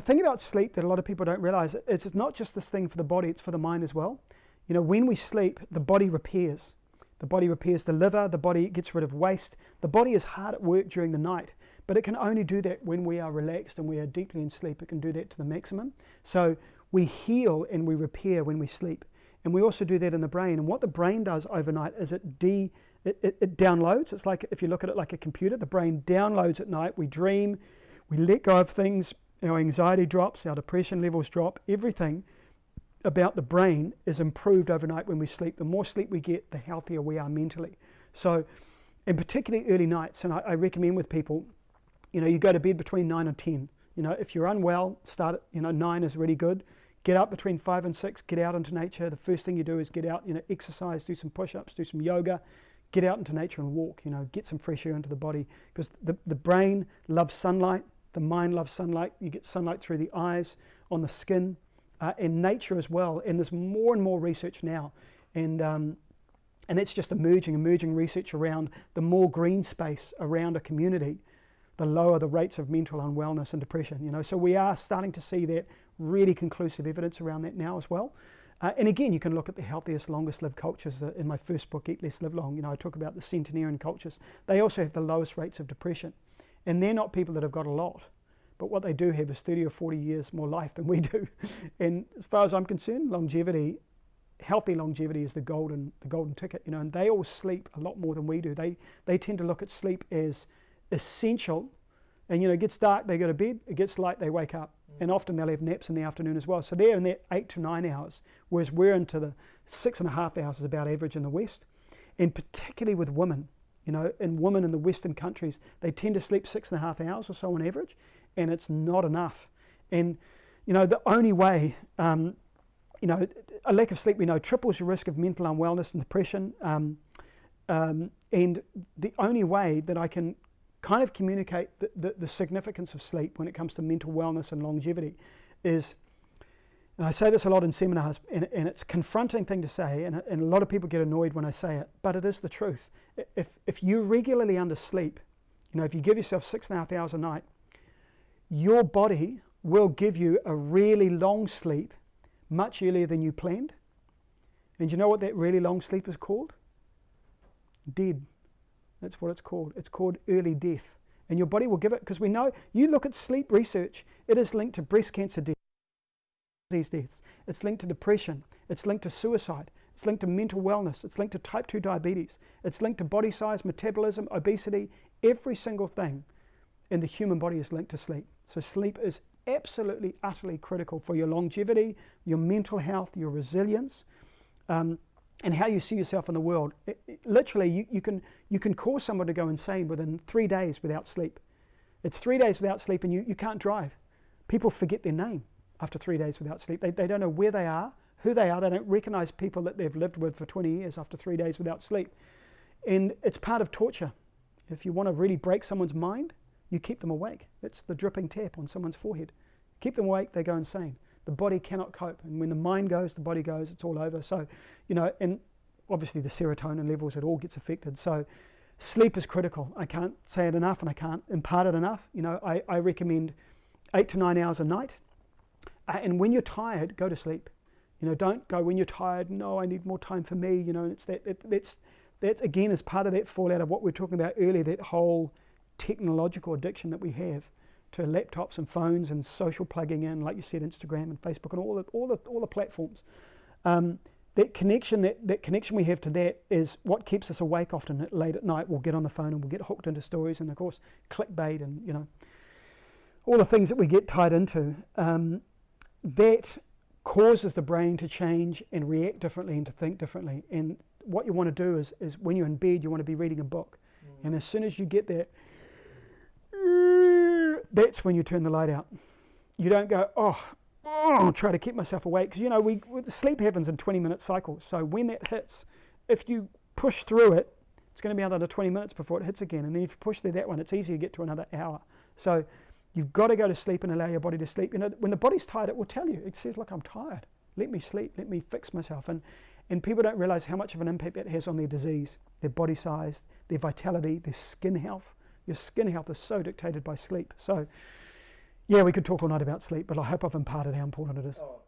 thing about sleep that a lot of people don't realize, it's not just this thing for the body, it's for the mind as well. You know, when we sleep, the body repairs. The body repairs the liver, the body gets rid of waste. The body is hard at work during the night, but it can only do that when we are relaxed and we are deeply in sleep. It can do that to the maximum. So we heal and we repair when we sleep. And we also do that in the brain. And what the brain does overnight is it downloads. It's like, if you look at it like a computer, the brain downloads at night. We dream, we let go of things, our anxiety drops, our depression levels drop, everything about the brain is improved overnight when we sleep. The more sleep we get, the healthier we are mentally. So, and particularly early nights, and I recommend with people, you know, you go to bed between 9 and 10. You know, if you're unwell, start at, 9 is really good. Get up between 5 and 6, get out into nature. The first thing you do is get out, exercise, do some push-ups, do some yoga, get out into nature and walk, get some fresh air into the body, because the brain loves sunlight, the mind loves sunlight. You get sunlight through the eyes, on the skin, and nature as well. And there's more and more research now, and that's just emerging research around the more green space around a community, the lower the rates of mental unwellness and depression. So we are starting to see that really conclusive evidence around that now as well. And again, you can look at the healthiest, longest lived cultures. In my first book, Eat Less, Live Long, I talk about the centenarian cultures. They also have the lowest rates of depression. And they're not people that have got a lot, but what they do have is 30 or 40 years more life than we do. And as far as I'm concerned, longevity, healthy longevity is the golden ticket, and they all sleep a lot more than we do. They tend to look at sleep as essential. And it gets dark, they go to bed, it gets light, they wake up. And often they'll have naps in the afternoon as well. So they're in that 8 to 9 hours, whereas we're into the 6.5 hours is about average in the West. And particularly with women, and women in the Western countries, they tend to sleep 6.5 hours or so on average, and it's not enough. And, the only way, a lack of sleep, we know, triples your risk of mental unwellness and depression. And the only way that I can kind of communicate the significance of sleep when it comes to mental wellness and longevity is, and I say this a lot in seminars, and it's a confronting thing to say, and a lot of people get annoyed when I say it, but it is the truth. If you regularly undersleep, if you give yourself 6.5 hours a night, your body will give you a really long sleep much earlier than you planned. And you know what that really long sleep is called? Dead. That's what it's called. It's called early death. And your body will give it, because we know, you look at sleep research, it is linked to breast cancer disease deaths. It's linked to depression. It's linked to suicide. It's linked to mental wellness. It's linked to type 2 diabetes. It's linked to body size, metabolism, obesity. Every single thing in the human body is linked to sleep. So sleep is absolutely, utterly critical for your longevity, your mental health, your resilience, and how you see yourself in the world. Literally, you can cause someone to go insane within 3 days without sleep. It's 3 days without sleep, and you can't drive. People forget their name after 3 days without sleep. They don't know where they are, who they are. They don't recognize people that they've lived with for 20 years after 3 days without sleep. And it's part of torture. If you want to really break someone's mind, you keep them awake. It's the dripping tap on someone's forehead. Keep them awake, they go insane. The body cannot cope, and when the mind goes, the body goes, it's all over. So, and obviously the serotonin levels, it all gets affected. So sleep is critical. I can't say it enough, and I can't impart it enough. I recommend 8 to 9 hours a night. And when you're tired, go to sleep. Don't go when you're tired, no, I need more time for me. It's that again is part of that fallout of what we were talking about earlier, that whole technological addiction that we have to laptops and phones and social plugging in, like you said, Instagram and Facebook and all the platforms. That connection we have to that is what keeps us awake often late at night. We'll get on the phone and we'll get hooked into stories, and of course clickbait and all the things that we get tied into. That causes the brain to change and react differently and to think differently. And what you want to do is when you're in bed, you want to be reading a book. And as soon as you get that, that's when you turn the light out. You don't go, try to keep myself awake, because sleep happens in 20-minute cycles. So when that hits, if you push through it, it's going to be another 20 minutes before it hits again. And then if you push through that one, it's easy to get to another hour. So you've got to go to sleep and allow your body to sleep. When the body's tired, it will tell you. It says, look, I'm tired. Let me sleep. Let me fix myself. And people don't realize how much of an impact that has on their disease, their body size, their vitality, their skin health. Your skin health is so dictated by sleep. So, Yeah, we could talk all night about sleep, but I hope I've imparted how important it is. Oh,